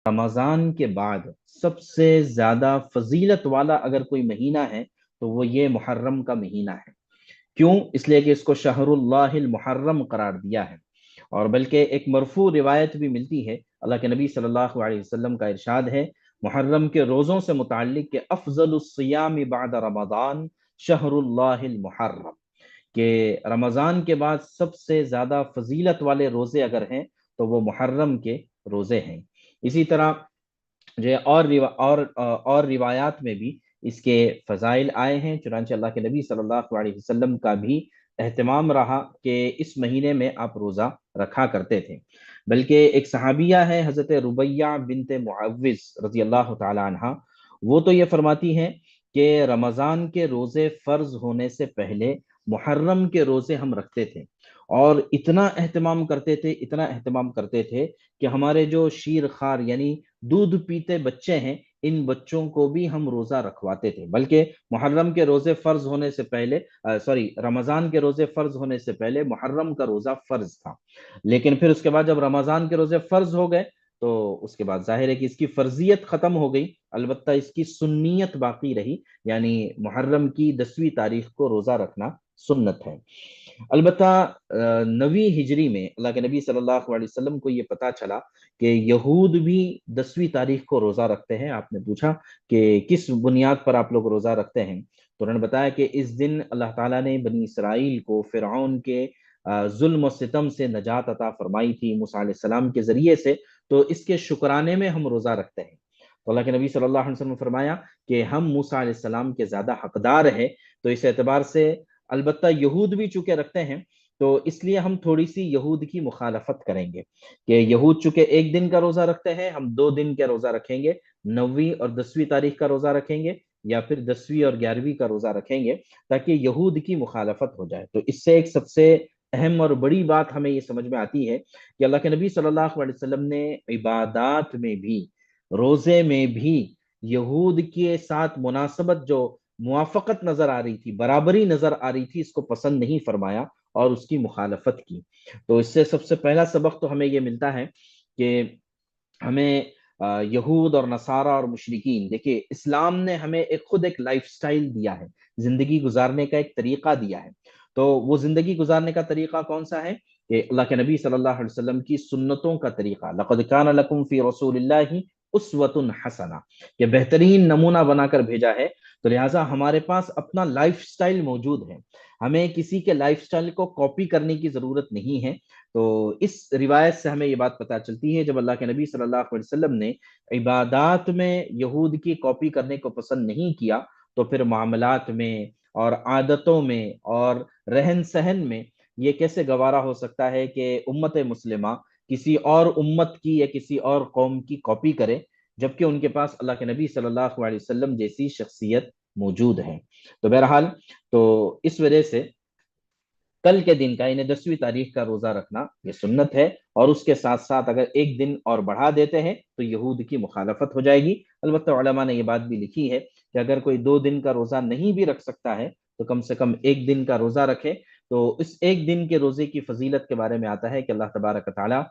رمضان کے بعد سب سے زیادہ فضیلت والا اگر کوئی مہینہ ہے تو وہ یہ محرم کا مہینہ ہے۔ کیوں؟ اس لیے کہ اس کو شہر اللہ المحرم قرار دیا ہے۔ اور بلکہ ایک مرفوع روایت بھی ملتی ہے، اللہ کے نبی صلی اللہ علیہ وسلم کا ارشاد ہے محرم کے روزوں سے متعلق کہ افضل الصیام بعد رمضان شہر اللہ المحرم، کہ رمضان کے بعد سب سے زیادہ فضیلت والے روزے اگر ہیں تو وہ محرم کے روزے ہیں۔ اسی طرح جو ہے اور روایات میں بھی اس کے فضائل آئے ہیں، چنانچہ اللہ کے نبی صلی اللہ علیہ وسلم کا بھی اہتمام رہا کہ اس مہینے میں آپ روزہ رکھا کرتے تھے۔ بلکہ ایک صحابیہ ہے حضرت ربیہ بنت معوذ رضی اللہ تعالی عنہ، وہ تو یہ فرماتی ہیں کہ رمضان کے روزے فرض ہونے سے پہلے محرم کے روزے ہم رکھتے تھے، اور اتنا اہتمام کرتے تھے کہ ہمارے جو شیر خار یعنی دودھ پیتے بچے ہیں، ان بچوں کو بھی ہم روزہ رکھواتے تھے۔ بلکہ محرم کے روزے فرض ہونے سے پہلے رمضان کے روزے فرض ہونے سے پہلے محرم کا روزہ فرض تھا، لیکن پھر اس کے بعد جب رمضان کے روزے فرض ہو گئے تو اس کے بعد ظاہر ہے کہ اس کی فرضیت ختم ہو گئی، البتہ اس کی سنیت باقی رہی، یعنی محرم کی 10ویں تاریخ کو روزہ رکھنا سنت ہے۔ البتہ 9ویں ہجری میں اللہ کے نبی صلی اللہ علیہ وسلم کو یہ پتا چلا کہ یہود بھی 10ویں تاریخ کو روزہ رکھتے ہیں۔ آپ نے پوچھا کہ کس بنیاد پر آپ لوگ روزہ رکھتے ہیں، تو انہوں نے بتایا کہ اس دن اللہ تعالیٰ نے بنی اسرائیل کو فرعون کے ظلم و ستم سے نجات عطا فرمائی تھی موسیٰ علیہ السلام کے ذریعے سے، تو اس کے شکرانے میں ہم روزہ رکھتے ہیں۔ تو اللہ کے نبی صلی اللہ علیہ وسلم نے فرمایا کہ ہم موسیٰ علیہ السلام کے زیادہ حقدار ہیں، تو اس اعتبار سے البتہ یہود بھی چونکہ رکھتے ہیں تو اس لیے ہم تھوڑی سی یہود کی مخالفت کریں گے کہ یہود چونکہ ایک دن کا روزہ رکھتے ہیں، ہم 2 دن کا روزہ رکھیں گے، 9ویں اور 10ویں تاریخ کا روزہ رکھیں گے، یا پھر 10ویں اور 11ویں کا روزہ رکھیں گے، تاکہ یہود کی مخالفت ہو جائے۔ تو اس سے ایک سب سے اہم اور بڑی بات ہمیں یہ سمجھ میں آتی ہے کہ اللہ کے نبی صلی اللہ علیہ وسلم نے عبادات میں بھی، روزے میں بھی یہود کے ساتھ مناسبت جو موافقت نظر آ رہی تھی، برابری نظر آ رہی تھی، اس کو پسند نہیں فرمایا اور اس کی مخالفت کی۔ تو اس سے سب سے پہلا سبق تو ہمیں یہ ملتا ہے کہ ہمیں یہود اور نصارہ اور مشرکین، دیکھیے اسلام نے ہمیں خود ایک لائف سٹائل دیا ہے، زندگی گزارنے کا ایک طریقہ دیا ہے۔ تو وہ زندگی گزارنے کا طریقہ کون سا ہے؟ کہ اللہ کے نبی صلی اللہ علیہ وسلم کی سنتوں کا طریقہ، لقد کان لکم فی رسول اللہ اسوۃ حسنہ، کہ بہترین نمونہ بنا کر بھیجا ہے۔ تو لہٰذا ہمارے پاس اپنا لائف سٹائل موجود ہے، ہمیں کسی کے لائف سٹائل کو کاپی کرنے کی ضرورت نہیں ہے۔ تو اس روایت سے ہمیں یہ بات پتہ چلتی ہے، جب اللہ کے نبی صلی اللہ علیہ وسلم نے عبادات میں یہود کی کاپی کرنے کو پسند نہیں کیا، تو پھر معاملات میں اور عادتوں میں اور رہن سہن میں یہ کیسے گوارا ہو سکتا ہے کہ امت مسلمہ کسی اور امت کی یا کسی اور قوم کی کاپی کرے، جبکہ ان کے پاس اللہ کے نبی صلی اللہ علیہ وسلم جیسی شخصیت موجود ہے۔ تو بہرحال تو اس وجہ سے کل کے دن کا یعنی 10ویں تاریخ کا روزہ رکھنا یہ سنت ہے، اور اس کے ساتھ ساتھ اگر ایک دن اور بڑھا دیتے ہیں تو یہود کی مخالفت ہو جائے گی۔ البتہ علماء نے یہ بات بھی لکھی ہے کہ اگر کوئی 2 دن کا روزہ نہیں بھی رکھ سکتا ہے تو کم سے کم ایک دن کا روزہ رکھے۔ تو اس ایک دن کے روزے کی فضیلت کے بارے میں آتا ہے کہ اللہ تبارک تعالیٰ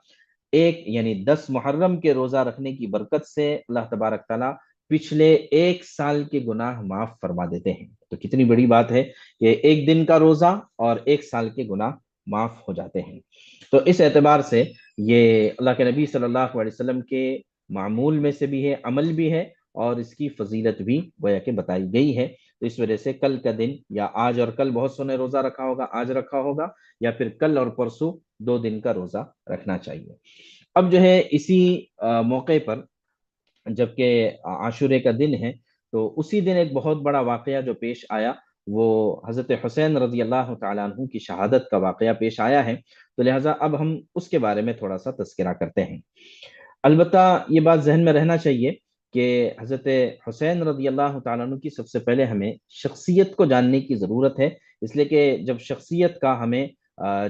ایک یعنی 10 محرم کے روزہ رکھنے کی برکت سے اللہ تبارک تعالیٰ پچھلے ایک سال کے گناہ معاف فرما دیتے ہیں۔ تو کتنی بڑی بات ہے کہ ایک دن کا روزہ اور ایک سال کے گناہ معاف ہو جاتے ہیں۔ تو اس اعتبار سے یہ اللہ کے نبی صلی اللہ علیہ وسلم کے معمول میں سے بھی ہے، عمل بھی ہے، اور اس کی فضیلت بھی گویا کہ بتائی گئی ہے۔ تو اس وجہ سے کل کا دن یا آج اور کل بہت سو نے روزہ رکھا ہوگا، آج رکھا ہوگا، یا پھر کل اور پرسوں 2 دن کا روزہ رکھنا چاہیے۔ اب جو ہے اسی موقع پر جبکہ عاشورے کا دن ہے، تو اسی دن ایک بہت بڑا واقعہ جو پیش آیا وہ حضرت حسین رضی اللہ تعالیٰ عنہ کی شہادت کا واقعہ پیش آیا ہے۔ تو لہٰذا اب ہم اس کے بارے میں تھوڑا سا تذکرہ کرتے ہیں۔ البتہ یہ بات ذہن میں رہنا چاہیے کہ حضرت حسین رضی اللہ تعالیٰ عنہ کی سب سے پہلے ہمیں شخصیت کو جاننے کی ضرورت ہے، اس لیے کہ جب شخصیت کا ہمیں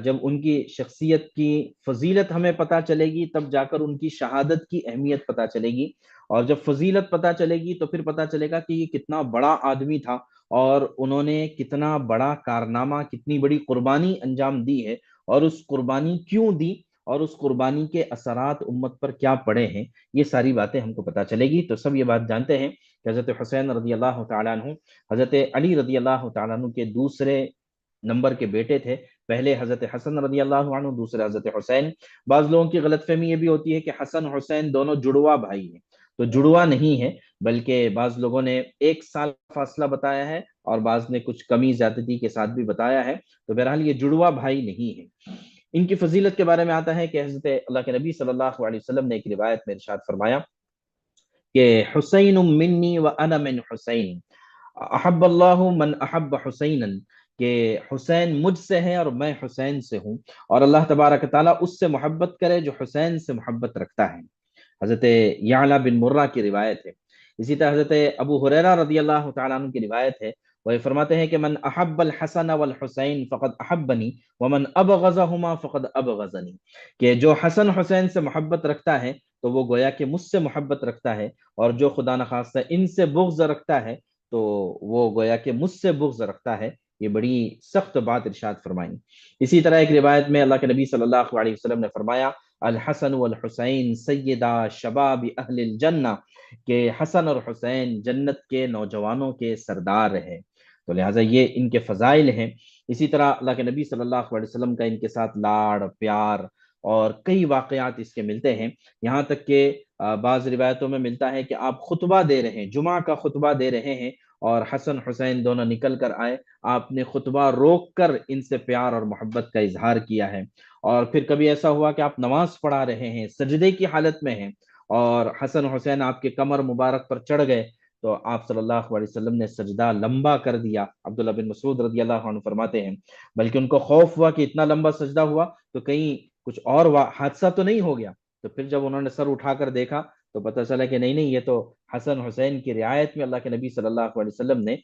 جب ان کی شخصیت کی فضیلت ہمیں پتہ چلے گی تب جا کر ان کی شہادت کی اہمیت پتہ چلے گی، اور جب فضیلت پتہ چلے گی تو پھر پتہ چلے گا کہ یہ کتنا بڑا آدمی تھا اور انہوں نے کتنا بڑا کارنامہ، کتنی بڑی قربانی انجام دی ہے، اور اس قربانی کیوں دی، اور اس قربانی کے اثرات امت پر کیا پڑے ہیں، یہ ساری باتیں ہم کو پتہ چلے گی۔ تو سب یہ بات جانتے ہیں کہ حضرت حسین رضی اللہ تعالیٰ عنہ حضرت علی رضی اللہ تعالیٰ عنہ کے دوسرے نمبر کے بیٹے تھے۔ پہلے حضرت حسن رضی اللہ عنہ، دوسرے حضرت حسین۔ بعض لوگوں کی غلط فہمی یہ بھی ہوتی ہے کہ حسن حسین دونوں جڑوا بھائی ہیں، تو جڑوا نہیں ہے، بلکہ بعض لوگوں نے 1 سال فاصلہ بتایا ہے اور بعض نے کچھ کمی زیادتی کے ساتھ بھی بتایا ہے، تو بہرحال یہ جڑوا بھائی نہیں ہے۔ ان کی فضیلت کے بارے میں آتا ہے کہ حضرت اللہ کے نبی صلی اللہ علیہ وسلم نے ایک روایت میں ارشاد فرمایا کہ حسین منی و انا من حسین، احب اللہ من احب حسینا، کہ حسین مجھ سے ہے اور میں حسین سے ہوں، اور اللہ تبارک تعالیٰ اس سے محبت کرے جو حسین سے محبت رکھتا ہے۔ حضرت یعلا بن مرہ کی روایت ہے۔ اسی طرح حضرت ابو ہریرہ رضی اللہ تعالیٰ عنہ کی روایت ہے، وہ یہ فرماتے ہیں کہ من احب الحسن والحسین فقد احبنی ومن ابغضہما فقد ابغضنی، کہ جو حسن حسین سے محبت رکھتا ہے تو وہ گویا کہ مجھ سے محبت رکھتا ہے، اور جو خدا نخواستہ ان سے بغض رکھتا ہے تو وہ گویا کہ مجھ سے بغض رکھتا ہے۔ یہ بڑی سخت بات ارشاد فرمائی۔ اسی طرح ایک روایت میں اللہ کے نبی صلی اللہ علیہ وسلم نے فرمایا الحسن والحسین سیدا شباب اہل الجنہ، کہ حسن اور حسین جنت کے نوجوانوں کے سردار ہیں، تو لہٰذا یہ ان کے فضائل ہیں۔ اسی طرح اللہ کے نبی صلی اللہ علیہ وسلم کا ان کے ساتھ لاڑ پیار اور کئی واقعات اس کے ملتے ہیں، یہاں تک کہ بعض روایتوں میں ملتا ہے کہ آپ خطبہ دے رہے ہیں، جمعہ کا خطبہ دے رہے ہیں، اور حسن حسین دونوں نکل کر آئے، آپ نے خطبہ روک کر ان سے پیار اور محبت کا اظہار کیا ہے۔ اور پھر کبھی ایسا ہوا کہ آپ نماز پڑھا رہے ہیں، سجدے کی حالت میں ہیں، اور حسن حسین آپ کے کمر مبارک پر چڑھ گئے، تو آپ صلی اللہ علیہ وسلم نے سجدہ لمبا کر دیا۔ عبداللہ بن مسعود رضی اللہ عنہ فرماتے ہیں بلکہ ان کو خوف ہوا کہ اتنا لمبا سجدہ ہوا تو کہیں کچھ اور حادثہ تو نہیں ہو گیا، تو پھر جب انہوں نے سر اٹھا کر دیکھا تو پتہ چلا کہ نہیں یہ تو حسن حسین کی رعایت میں اللہ کے نبی صلی اللہ علیہ وسلم نے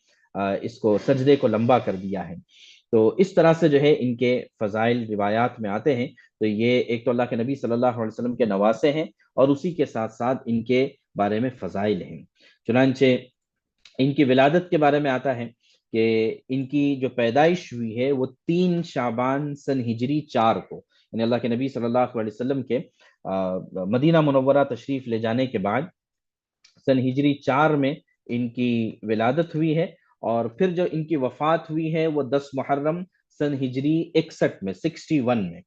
اس کو سجدے کو لمبا کر دیا ہے۔ تو اس طرح سے جو ہے ان کے فضائل روایات میں آتے ہیں۔ تو یہ ایک تو اللہ کے نبی صلی اللہ علیہ وسلم کے نواسے ہیں، اور اسی کے ساتھ ساتھ ان کے بارے میں فضائل ہیں۔ چنانچہ ان کی ولادت کے بارے میں آتا ہے کہ ان کی جو پیدائش ہوئی ہے وہ 3 شعبان سن ہجری 4 کو، یعنی اللہ کے نبی صلی اللہ علیہ وسلم کے مدینہ منورہ تشریف لے جانے کے بعد سن ہجری 4 میں ان کی ولادت ہوئی ہے، اور پھر جو ان کی وفات ہوئی ہے وہ 10 محرم سن ہجری 61 میں 61 میں،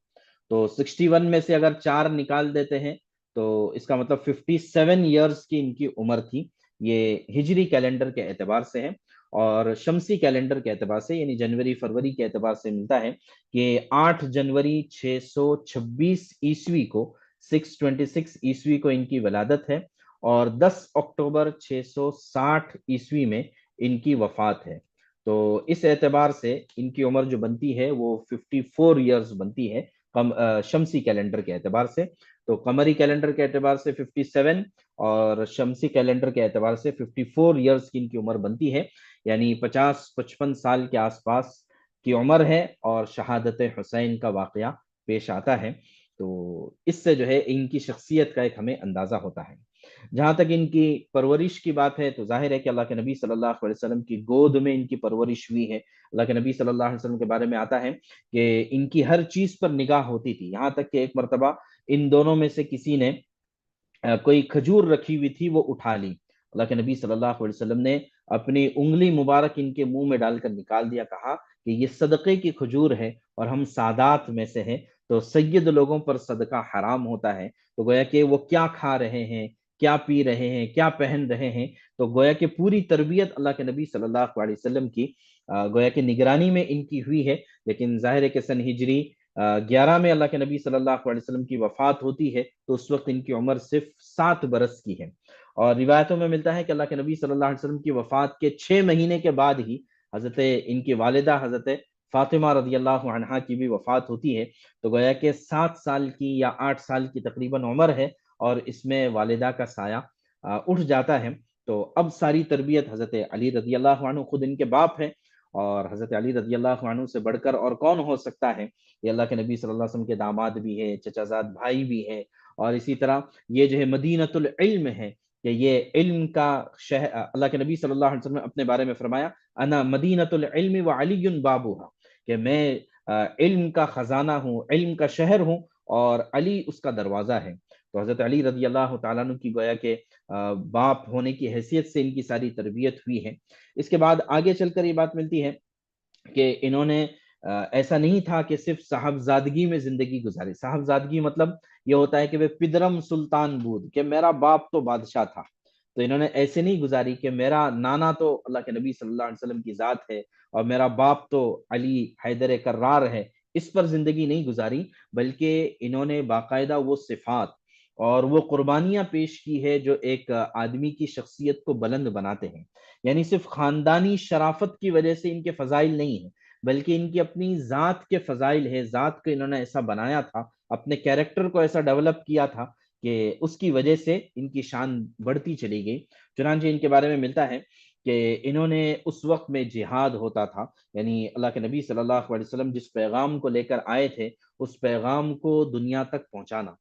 تو 61 میں سے اگر 4 نکال دیتے ہیں تو اس کا مطلب 57 ایئرز کی ان کی عمر تھی۔ یہ ہجری کیلنڈر کے اعتبار سے ہے، اور شمسی کیلنڈر کے اعتبار سے یعنی جنوری فروری کے اعتبار سے ملتا ہے کہ 8 جنوری 626 عیسوی کو 626 عیسوی کو ان کی ولادت ہے، اور 10 اکتوبر 660 عیسوی میں ان کی وفات ہے۔ تو اس اعتبار سے ان کی عمر جو بنتی ہے وہ 54 ایئرز بنتی ہے شمسی کیلنڈر کے اعتبار سے۔ تو قمری کیلنڈر کے اعتبار سے 57 اور شمسی کیلنڈر کے اعتبار سے 54 ایئرز کی ان کی عمر بنتی ہے، یعنی 50-55 سال کے آس پاس کی عمر ہے، اور شہادت حسین کا واقعہ پیش آتا ہے۔ تو اس سے جو ہے ان کی شخصیت کا ایک ہمیں اندازہ ہوتا ہے۔ جہاں تک ان کی پرورش کی بات ہے تو ظاہر ہے کہ اللہ کے نبی صلی اللہ علیہ وسلم کی گود میں ان کی پرورش ہوئی ہے۔ اللہ کے نبی صلی اللہ علیہ وسلم کے بارے میں آتا ہے کہ ان کی ہر چیز پر نگاہ ہوتی تھی، یہاں تک کہ ایک مرتبہ ان دونوں میں سے کسی نے کوئی کھجور رکھی ہوئی تھی وہ اٹھا لی، اللہ کے نبی صلی اللہ علیہ وسلم نے اپنی انگلی مبارک ان کے منہ میں ڈال کر نکال دیا، کہا کہ یہ صدقے کی کھجور ہے اور ہم سادات میں سے ہیں، تو سید لوگوں پر صدقہ حرام ہوتا ہے، تو گویا کہ وہ کیا کھا رہے ہیں، کیا پی رہے ہیں، کیا پہن رہے ہیں، تو گویا کہ پوری تربیت اللہ کے نبی صلی اللہ علیہ وسلم کی گویا کہ نگرانی میں ان کی ہوئی ہے۔ لیکن ظاہر ہے کہ سن ہجری 11 میں اللہ کے نبی صلی اللہ علیہ وسلم کی وفات ہوتی ہے، تو اس وقت ان کی عمر صرف 7 برس کی ہے، اور روایتوں میں ملتا ہے کہ اللہ کے نبی صلی اللہ علیہ وسلم کی وفات کے 6 مہینے کے بعد ہی حضرت ان کی والدہ حضرت فاطمہ رضی اللہ عنہا کی بھی وفات ہوتی ہے، تو گویا کہ 7 سال کی یا 8 سال کی تقریباً عمر ہے، اور اس میں والدہ کا سایہ اٹھ جاتا ہے۔ تو اب ساری تربیت حضرت علی رضی اللہ عنہ خود ان کے باپ ہیں، اور حضرت علی رضی اللہ عنہ سے بڑھ کر اور کون ہو سکتا ہے، یہ اللہ کے نبی صلی اللہ علیہ وسلم کے داماد بھی ہے، چچا زاد بھائی بھی ہے، اور اسی طرح یہ جو ہے مدینۃ العلم ہے، کہ یہ علم کا شہر، اللہ کے نبی صلی اللہ علیہ وسلم نے اپنے بارے میں فرمایا انا مدینۃ العلم وعلی بابوہا، کہ میں علم کا خزانہ ہوں، علم کا شہر ہوں، اور علی اس کا دروازہ ہے۔ تو حضرت علی رضی اللہ تعالیٰ عنہ کی گویا کہ باپ ہونے کی حیثیت سے ان کی ساری تربیت ہوئی ہے۔ اس کے بعد آگے چل کر یہ بات ملتی ہے کہ انہوں نے ایسا نہیں تھا کہ صرف صاحبزادگی میں زندگی گزاری۔ صاحبزادگی مطلب یہ ہوتا ہے کہ وہ پدرم سلطان بود، کہ میرا باپ تو بادشاہ تھا، تو انہوں نے ایسے نہیں گزاری کہ میرا نانا تو اللہ کے نبی صلی اللہ علیہ وسلم کی ذات ہے اور میرا باپ تو علی حیدر کرار ہے، اس پر زندگی نہیں گزاری، بلکہ انہوں نے باقاعدہ وہ صفات اور وہ قربانیاں پیش کی ہے جو ایک آدمی کی شخصیت کو بلند بناتے ہیں۔ یعنی صرف خاندانی شرافت کی وجہ سے ان کے فضائل نہیں ہیں، بلکہ ان کی اپنی ذات کے فضائل ہے، ذات کو انہوں نے ایسا بنایا تھا، اپنے کیریکٹر کو ایسا ڈیولپ کیا تھا کہ اس کی وجہ سے ان کی شان بڑھتی چلی گئی۔ چنانچہ ان کے بارے میں ملتا ہے کہ انہوں نے اس وقت میں جہاد ہوتا تھا، یعنی اللہ کے نبی صلی اللہ علیہ وسلم جس پیغام کو لے کر آئے تھے اس پیغام کو دنیا تک پہنچانا۔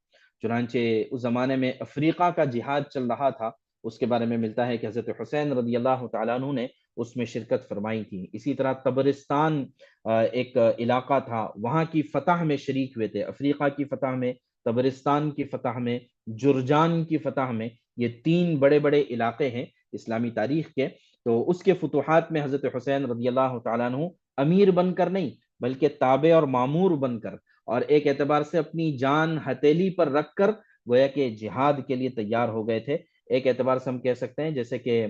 چنانچہ اس زمانے میں افریقہ کا جہاد چل رہا تھا، اس کے بارے میں ملتا ہے کہ حضرت حسین رضی اللہ تعالیٰ عنہ نے اس میں شرکت فرمائی تھی۔ اسی طرح تبرستان ایک علاقہ تھا، وہاں کی فتح میں شریک ہوئے تھے، افریقہ کی فتح میں، تبرستان کی فتح میں، جرجان کی فتح میں۔ یہ تین بڑے بڑے علاقے ہیں اسلامی تاریخ کے، تو اس کے فتوحات میں حضرت حسین رضی اللہ تعالیٰ عنہ امیر بن کر نہیں بلکہ تابع اور معمور بن کر، اور ایک اعتبار سے اپنی جان ہتھیلی پر رکھ کر گویا کہ جہاد کے لیے تیار ہو گئے تھے۔ ایک اعتبار سے ہم کہہ سکتے ہیں جیسے کہ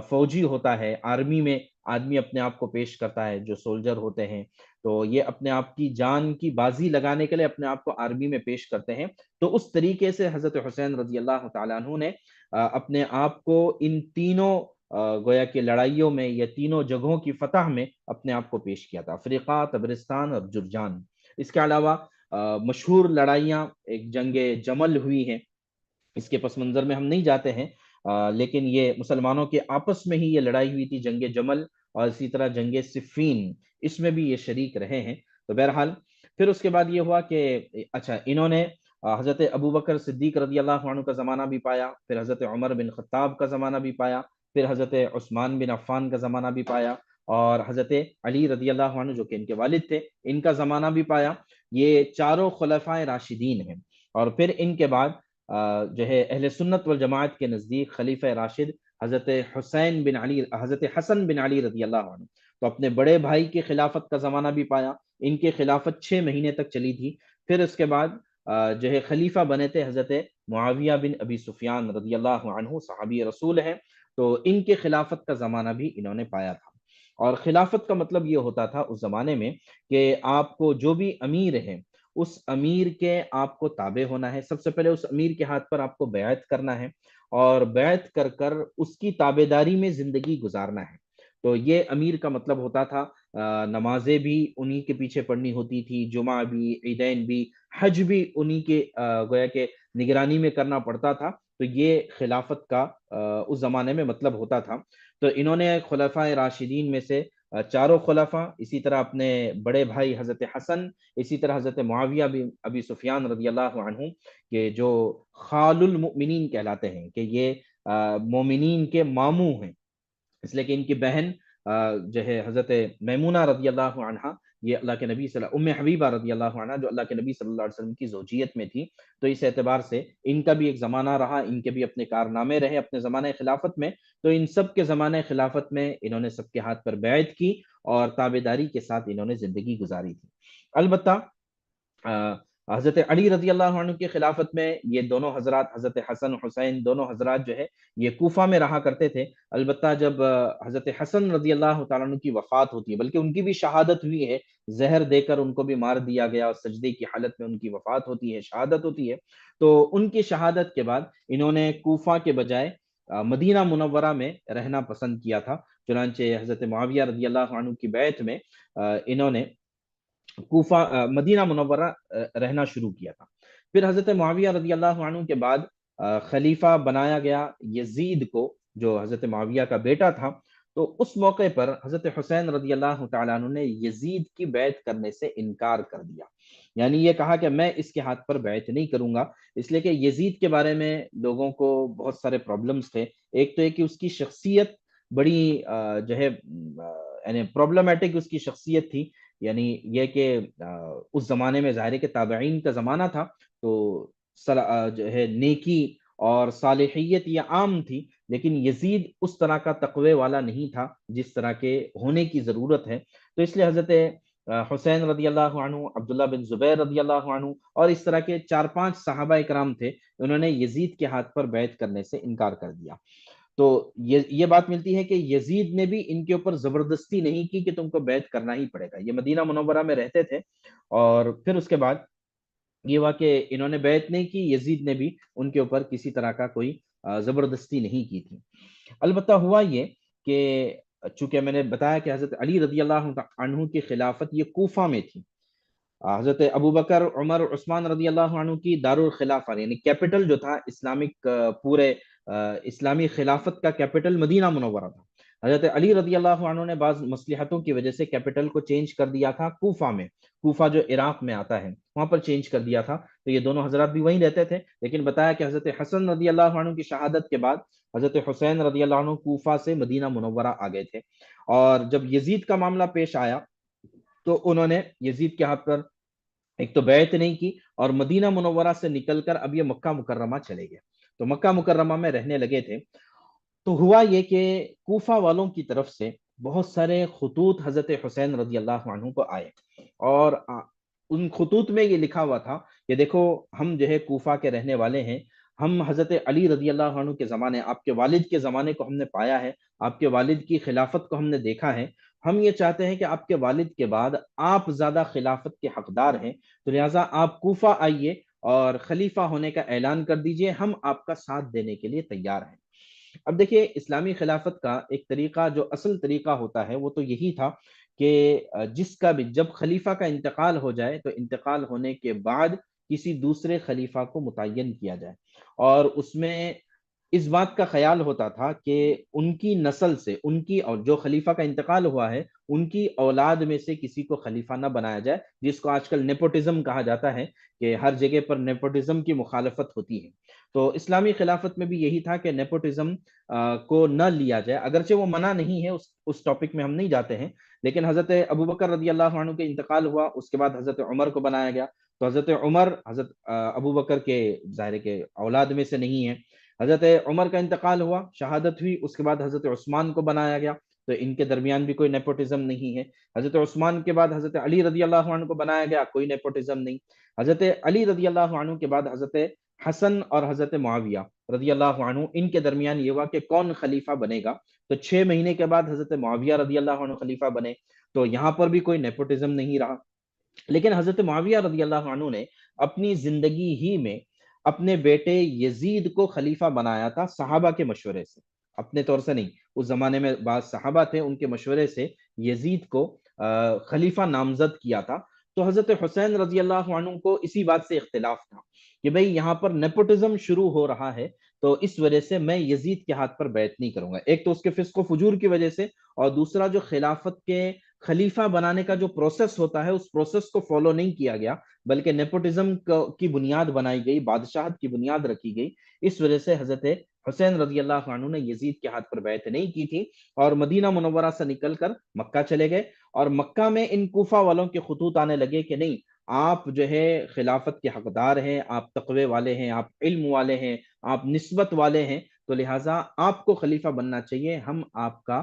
فوجی ہوتا ہے، آرمی میں آدمی اپنے آپ کو پیش کرتا ہے، جو سولجر ہوتے ہیں تو یہ اپنے آپ کی جان کی بازی لگانے کے لیے اپنے آپ کو آرمی میں پیش کرتے ہیں۔ تو اس طریقے سے حضرت حسین رضی اللہ تعالیٰ عنہ نے اپنے آپ کو ان تینوں گویا کہ لڑائیوں میں، یا تینوں جگہوں کی فتح میں اپنے آپ کو پیش کیا تھا، افریقہ، تبرستان اور جرجان۔ اس کے علاوہ مشہور لڑائیاں، ایک جنگ جمل ہوئی ہے، اس کے پس منظر میں ہم نہیں جاتے ہیں، لیکن یہ مسلمانوں کے آپس میں ہی یہ لڑائی ہوئی تھی، جنگ جمل، اور اسی طرح جنگ صفین، اس میں بھی یہ شریک رہے ہیں۔ تو بہرحال پھر اس کے بعد یہ ہوا کہ اچھا انہوں نے حضرت ابو بکر صدیق رضی اللہ عنہ کا زمانہ بھی پایا، پھر حضرت عمر بن خطاب کا زمانہ بھی پایا، پھر حضرت عثمان بن عفان کا زمانہ بھی پایا، اور حضرت علی رضی اللہ عنہ جو کہ ان کے والد تھے ان کا زمانہ بھی پایا۔ یہ چاروں خلفائے راشدین ہیں۔ اور پھر ان کے بعد جو ہے اہل سنت والجماعت کے نزدیک خلیفہ راشد حضرت حضرت حسن بن علی رضی اللہ عنہ، تو اپنے بڑے بھائی کی خلافت کا زمانہ بھی پایا، ان کی خلافت 6 مہینے تک چلی تھی۔ پھر اس کے بعد جو ہے خلیفہ بنے تھے حضرت معاویہ بن ابی سفیان رضی اللہ عنہ، صحابی رسول ہیں، تو ان کے خلافت کا زمانہ بھی انہوں نے پایا تھا۔ اور خلافت کا مطلب یہ ہوتا تھا اس زمانے میں کہ آپ کو جو بھی امیر ہے اس امیر کے آپ کو تابع ہونا ہے، سب سے پہلے اس امیر کے ہاتھ پر آپ کو بیعت کرنا ہے، اور بیعت کر کر اس کی تابع داری میں زندگی گزارنا ہے۔ تو یہ امیر کا مطلب ہوتا تھا، نمازیں بھی انہی کے پیچھے پڑھنی ہوتی تھی، جمعہ بھی، عیدین بھی، حج بھی انہی کے گویا کہ نگرانی میں کرنا پڑتا تھا۔ تو یہ خلافت کا اس زمانے میں مطلب ہوتا تھا۔ تو انہوں نے خلفائے راشدین میں سے چاروں خلفاء، اسی طرح اپنے بڑے بھائی حضرت حسن، اسی طرح حضرت معاویہ بن ابی سفیان رضی اللہ عنہ، کہ جو خال المؤمنین کہلاتے ہیں، کہ یہ مومنین کے ماموں ہیں، اس لیے کہ ان کی بہن جو ہے حضرت میمونہ رضی اللہ عنہ، یہ اللہ کے نبی صلی اللہ ام حبیبہ رضی اللہ عنہ جو اللہ کے نبی صلی اللہ علیہ وسلم کی زوجیت میں تھی۔ تو اس اعتبار سے ان کا بھی ایک زمانہ رہا، ان کے بھی اپنے کارنامے رہے اپنے زمانہ خلافت میں۔ تو ان سب کے زمانہ خلافت میں انہوں نے سب کے ہاتھ پر بیعت کی اور تابعداری کے ساتھ انہوں نے زندگی گزاری تھی۔ البتہ حضرت علی رضی اللہ عنہ کی خلافت میں یہ دونوں حضرات، حضرت حسن حسین، دونوں حضرات جو ہے یہ کوفہ میں رہا کرتے تھے۔ البتہ جب حضرت حسن رضی اللہ تعالیٰ عنہ کی وفات ہوتی ہے، بلکہ ان کی بھی شہادت ہوئی ہے، زہر دے کر ان کو بھی مار دیا گیا اور سجدے کی حالت میں ان کی وفات ہوتی ہے، شہادت ہوتی ہے۔ تو ان کی شہادت کے بعد انہوں نے کوفہ کے بجائے مدینہ منورہ میں رہنا پسند کیا تھا۔ چنانچہ حضرت معاویہ رضی اللہ عنہ کی بیعت میں انہوں نے کوفہ مدینہ منورہ رہنا شروع کیا تھا۔ پھر حضرت معاویہ رضی اللہ عنہ کے بعد خلیفہ بنایا گیا یزید کو، جو حضرت معاویہ کا بیٹا تھا۔ تو اس موقع پر حضرت حسین رضی اللہ تعالیٰ عنہ نے یزید کی بیعت کرنے سے انکار کر دیا، یعنی یہ کہا کہ میں اس کے ہاتھ پر بیعت نہیں کروں گا، اس لیے کہ یزید کے بارے میں لوگوں کو بہت سارے پرابلمز تھے۔ ایک تو یہ کہ اس کی شخصیت بڑی جو ہے یعنی پرابلمٹک اس کی شخصیت تھی، یعنی یہ کہ اس زمانے میں ظاہر ہے کہ تابعین کا زمانہ تھا، تو جو ہے نیکی اور صالحیت یہ عام تھی، لیکن یزید اس طرح کا تقوی والا نہیں تھا جس طرح کے ہونے کی ضرورت ہے۔ تو اس لیے حضرت حسین رضی اللہ عنہ، عبداللہ بن زبیر رضی اللہ عنہ اور اس طرح کے 4 5 صحابہ کرام تھے، انہوں نے یزید کے ہاتھ پر بیعت کرنے سے انکار کر دیا۔ تو یہ بات ملتی ہے کہ یزید نے بھی ان کے اوپر زبردستی نہیں کی کہ تم کو بیعت کرنا ہی پڑے گا، یہ مدینہ منورہ میں رہتے تھے، اور پھر اس کے بعد یہ ہوا کہ انہوں نے بیعت نہیں کی، یزید نے بھی ان کے اوپر کسی طرح کا کوئی زبردستی نہیں کی تھی۔ البتہ ہوا یہ کہ چونکہ میں نے بتایا کہ حضرت علی رضی اللہ عنہ کی خلافت یہ کوفہ میں تھی، حضرت ابو بکر، عمر، عثمان رضی اللہ عنہ کی دارالخلافہ یعنی کیپٹل جو تھا اسلامک پورے اسلامی خلافت کا کیپٹل مدینہ منورہ تھا۔ حضرت علی رضی اللہ عنہ نے بعض مصلحتوں کی وجہ سے کیپٹل کو چینج کر دیا تھا کوفہ میں، کوفہ جو عراق میں آتا ہے وہاں پر چینج کر دیا تھا، تو یہ دونوں حضرات بھی وہیں رہتے تھے، لیکن بتایا کہ حضرت حسن رضی اللہ عنہ کی شہادت کے بعد حضرت حسین رضی اللہ عنہ کوفہ سے مدینہ منورہ آ گئے تھے، اور جب یزید کا معاملہ پیش آیا تو انہوں نے یزید کے ہاتھ پر ایک تو بیعت نہیں کی، اور مدینہ منورہ سے نکل کر اب یہ مکہ مکرمہ چلے گئے، تو مکہ مکرمہ میں رہنے لگے تھے۔ تو ہوا یہ کہ کوفہ والوں کی طرف سے بہت سارے خطوط حضرت حسین رضی اللہ عنہ کو آئے، اور ان خطوط میں یہ لکھا ہوا تھا کہ دیکھو ہم جو ہے کوفہ کے رہنے والے ہیں، ہم حضرت علی رضی اللہ عنہ کے زمانے، آپ کے والد کے زمانے کو ہم نے پایا ہے، آپ کے والد کی خلافت کو ہم نے دیکھا ہے، ہم یہ چاہتے ہیں کہ آپ کے والد کے بعد آپ زیادہ خلافت کے حقدار ہیں، تو لہٰذا آپ کوفہ آئیے اور خلیفہ ہونے کا اعلان کر دیجئے، ہم آپ کا ساتھ دینے کے لیے تیار ہیں۔ اب دیکھیے اسلامی خلافت کا ایک طریقہ جو اصل طریقہ ہوتا ہے وہ تو یہی تھا کہ جس کا بھی جب خلیفہ کا انتقال ہو جائے تو انتقال ہونے کے بعد کسی دوسرے خلیفہ کو متعین کیا جائے، اور اس میں اس بات کا خیال ہوتا تھا کہ ان کی نسل سے، ان کی اور جو خلیفہ کا انتقال ہوا ہے ان کی اولاد میں سے کسی کو خلیفہ نہ بنایا جائے، جس کو آج کل نیپوٹزم کہا جاتا ہے کہ ہر جگہ پر نیپوٹزم کی مخالفت ہوتی ہے۔ تو اسلامی خلافت میں بھی یہی تھا کہ نیپوٹزم کو نہ لیا جائے، اگرچہ وہ منع نہیں ہے، اس ٹاپک میں ہم نہیں جاتے ہیں، لیکن حضرت ابو بکر رضی اللہ عنہ کے انتقال ہوا، اس کے بعد حضرت عمر کو بنایا گیا، تو حضرت عمر حضرت ابو بکر کے ظاہر کے اولاد میں سے نہیں ہے، حضرت عمر کا انتقال ہوا، شہادت ہوئی، اس کے بعد حضرت عثمان کو بنایا گیا، تو ان کے درمیان بھی کوئی نیپوٹزم نہیں ہے، حضرت عثمان کے بعد حضرت علی رضی اللہ عنہ کو بنایا گیا، کوئی نیپوٹزم نہیں، حضرت علی رضی اللہ عنہ کے بعد حضرت حسن اور حضرت معاویہ رضی اللہ عنہ، ان کے درمیان یہ ہوا کہ کون خلیفہ بنے گا، تو 6 مہینے کے بعد حضرت معاویہ رضی اللہ عنہ خلیفہ بنے، تو یہاں پر بھی کوئی نیپوٹزم نہیں رہا۔ لیکن حضرت معاویہ رضی اللہ عنہ نے اپنی زندگی ہی میں اپنے بیٹے یزید کو خلیفہ بنایا تھا، صحابہ کے مشورے سے، اپنے طور سے نہیں، اس زمانے میں بعض صحابہ تھے، ان کے مشورے سے یزید کو خلیفہ نامزد کیا تھا۔ تو حضرت حسین رضی اللہ عنہ کو اسی بات سے اختلاف تھا کہ بھئی یہاں پر نیپوٹزم شروع ہو رہا ہے، تو اس وجہ سے میں یزید کے ہاتھ پر بیعت نہیں کروں گا، ایک تو اس کے فسق و فجور کی وجہ سے، اور دوسرا جو خلافت کے خلیفہ بنانے کا جو پروسیس ہوتا ہے اس پروسیس کو فالو نہیں کیا گیا، بلکہ نیپوٹزم کی بنیاد بنائی گئی، بادشاہت کی بنیاد رکھی گئی، اس وجہ سے حضرت حسین رضی اللہ عنہ نے یزید کے ہاتھ پر بیعت نہیں کی تھی، اور مدینہ منورہ سے نکل کر مکہ چلے گئے، اور مکہ میں ان کوفہ والوں کے خطوط آنے لگے کہ نہیں، آپ جو ہے خلافت کے حقدار ہیں، آپ تقوی والے ہیں، آپ علم والے ہیں، آپ نسبت والے ہیں، تو لہٰذا آپ کو خلیفہ بننا چاہیے، ہم آپ کا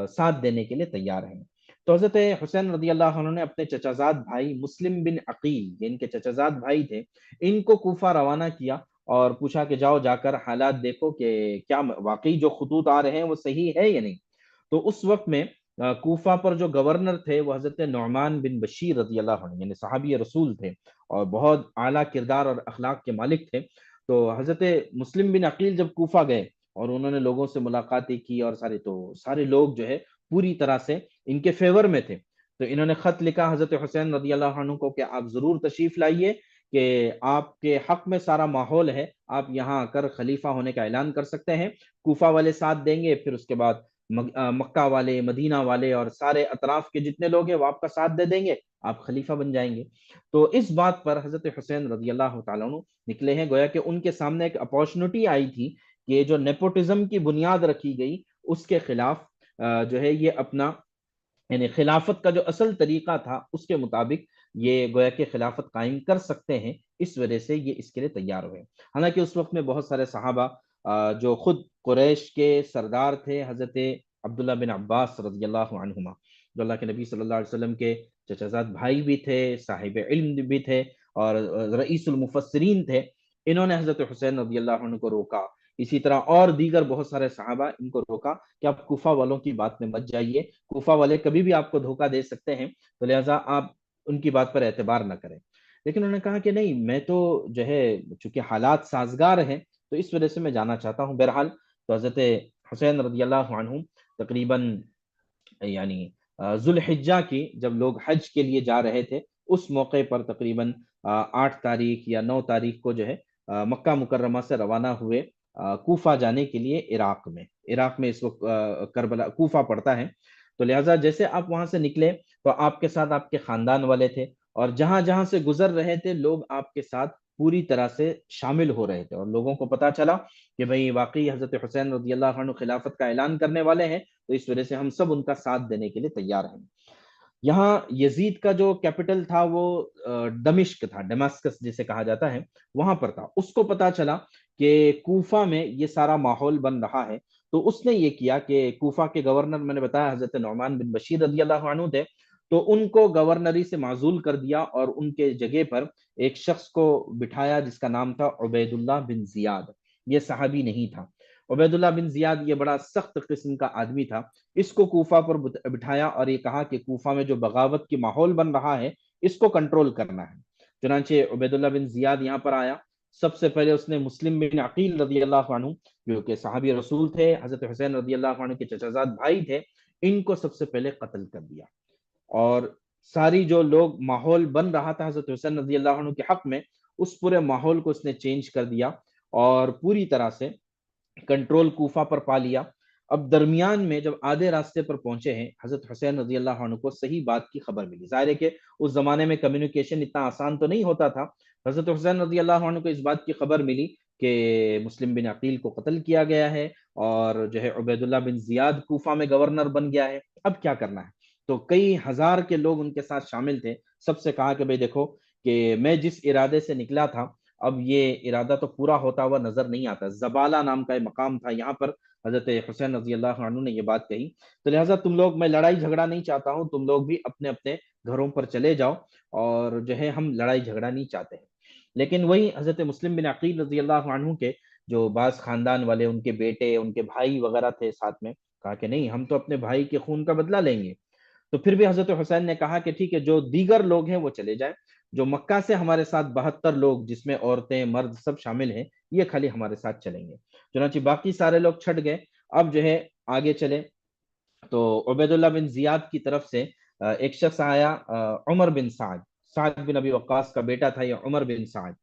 ساتھ دینے کے لیے تیار ہیں۔ تو حضرت حسین رضی اللہ عنہ نے اپنے چچازاد بھائی مسلم بن عقیل، یہ ان کے چچازاد بھائی تھے، ان کو کوفہ روانہ کیا اور پوچھا کہ جاؤ جا کر حالات دیکھو کہ کیا واقعی جو خطوط آ رہے ہیں وہ صحیح ہے یا نہیں۔ تو اس وقت میں کوفہ پر جو گورنر تھے وہ حضرت نعمان بن بشیر رضی اللہ عنہ، یعنی صحابی رسول تھے اور بہت اعلیٰ کردار اور اخلاق کے مالک تھے۔ تو حضرت مسلم بن عقیل جب کوفہ گئے اور انہوں نے لوگوں سے ملاقاتیں کی، اور سارے لوگ جو ہے پوری طرح سے ان کے فیور میں تھے، تو انہوں نے خط لکھا حضرت حسین رضی اللہ عنہ کو کہ آپ ضرور تشریف لائیے، کہ آپ کے حق میں سارا ماحول ہے، آپ یہاں آ کر خلیفہ ہونے کا اعلان کر سکتے ہیں، کوفہ والے ساتھ دیں گے، پھر اس کے بعد مکہ والے، مدینہ والے اور سارے اطراف کے جتنے لوگ ہیں وہ آپ کا ساتھ دے دیں گے، آپ خلیفہ بن جائیں گے۔ تو اس بات پر حضرت حسین رضی اللہ تعالیٰ عنہ نکلے ہیں، گویا کہ ان کے سامنے ایک اپارچونٹی آئی تھی کہ جو نیپوٹزم کی بنیاد رکھی گئی اس کے خلاف جو ہے یہ اپنا یعنی خلافت کا جو اصل طریقہ تھا اس کے مطابق یہ گویا کہ خلافت قائم کر سکتے ہیں، اس وجہ سے یہ اس کے لیے تیار ہوئے۔ حالانکہ اس وقت میں بہت سارے صحابہ جو خود قریش کے سردار تھے، حضرت عبداللہ بن عباس رضی اللہ عنہما، جو اللہ کے نبی صلی اللہ علیہ وسلم کے چچا زاد بھائی بھی تھے، صاحب علم بھی تھے، اور رئیس المفسرین تھے، انہوں نے حضرت حسین رضی اللہ عنہ کو روکا۔ اسی طرح اور دیگر بہت سارے صحابہ ان کو روکا کہ آپ کوفہ والوں کی بات میں مت جائیے، کوفہ والے کبھی بھی آپ کو دھوکہ دے سکتے ہیں، تو لہٰذا آپ ان کی بات پر اعتبار نہ کریں۔ لیکن انہوں نے کہا کہ نہیں، میں تو جو ہے چونکہ حالات سازگار ہیں تو اس وجہ سے میں جانا چاہتا ہوں۔ بہرحال تو حضرت حسین رضی اللہ عنہ تقریباً یعنی ذوالحجہ کی جب لوگ حج کے لیے جا رہے تھے، اس موقع پر تقریباً 8 تاریخ یا 9 تاریخ کو جو ہے مکہ مکرمہ سے روانہ ہوئے کوفہ جانے کے لیے۔ عراق میں اس وقت کربلا کوفہ پڑتا ہے، تو لہٰذا جیسے آپ وہاں سے نکلے تو آپ کے ساتھ آپ کے خاندان والے تھے، اور جہاں جہاں سے گزر رہے تھے لوگ آپ کے ساتھ پوری طرح سے شامل ہو رہے تھے، اور لوگوں کو پتا چلا کہ بھئی واقعی حضرت حسین رضی اللہ عنہ خلافت کا اعلان کرنے والے ہیں، تو اس وجہ سے ہم سب ان کا ساتھ دینے کے لیے تیار ہیں۔ یہاں یزید کا جو کیپٹل تھا وہ دمشق تھا، ڈماسکس جسے کہا جاتا ہے، وہاں پر تھا۔ اس کو پتا چلا کہ کوفہ میں یہ سارا ماحول بن رہا ہے، تو اس نے یہ کیا کہ کوفہ کے گورنر، میں نے بتایا حضرت نعمان بن بشیر رضی اللہ عنہ تھے، تو ان کو گورنری سے معزول کر دیا اور ان کے جگہ پر ایک شخص کو بٹھایا جس کا نام تھا عبید اللہ بن زیاد۔ یہ صحابی نہیں تھا عبید اللہ بن زیاد، یہ بڑا سخت قسم کا آدمی تھا۔ اس کو کوفہ پر بٹھایا اور یہ کہا کہ کوفہ میں جو بغاوت کی ماحول بن رہا ہے اس کو کنٹرول کرنا ہے۔ چنانچہ عبید اللہ بن زیاد یہاں پر آیا۔ سب سے پہلے اس نے مسلم بن عقیل رضی اللہ عنہ، جو کہ صحابی رسول تھے، حضرت حسین رضی اللہ عنہ کے چچا زاد بھائی تھے، ان کو سب سے پہلے قتل کر دیا، اور ساری جو لوگ ماحول بن رہا تھا حضرت حسین رضی اللہ عنہ کے حق میں، اس پورے ماحول کو اس نے چینج کر دیا اور پوری طرح سے کنٹرول کوفہ پر پا لیا۔ اب درمیان میں جب آدھے راستے پر پہنچے ہیں، حضرت حسین رضی اللہ عنہ کو صحیح بات کی خبر ملی۔ ظاہر ہے کہ اس زمانے میں کمیونیکیشن اتنا آسان تو نہیں ہوتا تھا۔ حضرت حسین رضی اللہ عنہ کو اس بات کی خبر ملی کہ مسلم بن عقیل کو قتل کیا گیا ہے، اور جو ہے عبید اللہ بن زیاد کوفہ میں گورنر بن گیا ہے، اب کیا کرنا ہے؟ تو کئی ہزار کے لوگ ان کے ساتھ شامل تھے۔ سب سے کہا کہ بھئی دیکھو کہ میں جس ارادے سے نکلا تھا، اب یہ ارادہ تو پورا ہوتا ہوا نظر نہیں آتا۔ زبالہ نام کا ایک مقام تھا، یہاں پر حضرت حسین رضی اللہ عنہ نے یہ بات کہی، تو لہٰذا تم لوگ، میں لڑائی جھگڑا نہیں چاہتا ہوں، تم لوگ بھی اپنے اپنے گھروں پر چلے جاؤ، اور جو ہے ہم لڑائی جھگڑا نہیں چاہتے ہیں۔ لیکن وہی حضرت مسلم بن عقیل رضی اللہ عنہ کے جو بعض خاندان والے، ان کے بیٹے، ان کے بھائی وغیرہ تھے ساتھ میں، کہا کہ نہیں، ہم تو اپنے بھائی کے خون کا بدلہ لیں گے۔ تو پھر بھی حضرت حسین نے کہا کہ ٹھیک ہے، جو دیگر لوگ ہیں وہ چلے جائیں، جو مکہ سے ہمارے ساتھ 72 لوگ جس میں عورتیں مرد سب شامل ہیں، یہ خالی ہمارے ساتھ چلیں گے۔ چنانچہ باقی سارے لوگ چھٹ گئے۔ اب جو ہے آگے چلے تو عبید اللہ بن زیاد کی طرف سے ایک شخص آیا، عمر بن سعد، سعد بن ابی وقاص کا بیٹا تھا یہ عمر بن سعد۔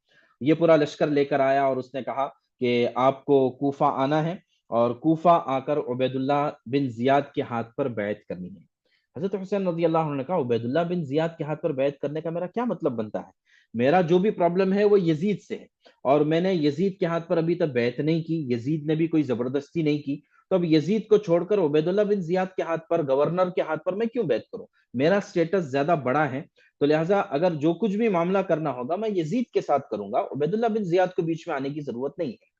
یہ پورا لشکر لے کر آیا اور اس نے کہا کہ آپ کو کوفہ آنا ہے، اور کوفہ آ کر عبید اللہ بن زیاد کے ہاتھ پر بیعت کرنی ہے۔ حضرت حسین رضی اللہ عنہ نے کہا عبید اللہ بن زیاد کے ہاتھ پر بیعت کرنے کا میرا کیا مطلب بنتا ہے؟ میرا جو بھی پرابلم ہے وہ یزید سے ہے، اور میں نے یزید کے ہاتھ پر ابھی تک بیعت نہیں کی، یزید نے بھی کوئی زبردستی نہیں کی، تو اب یزید کو چھوڑ کر عبید اللہ بن زیاد کے ہاتھ پر، گورنر کے ہاتھ پر میں کیوں بیعت کروں؟ میرا سٹیٹس زیادہ بڑا ہے، تو لہٰذا اگر جو کچھ بھی معاملہ کرنا ہوگا میں یزید کے ساتھ کروں گا، عبید اللہ بن زیاد کو بیچ میں آنے کی ضرورت نہیں ہے۔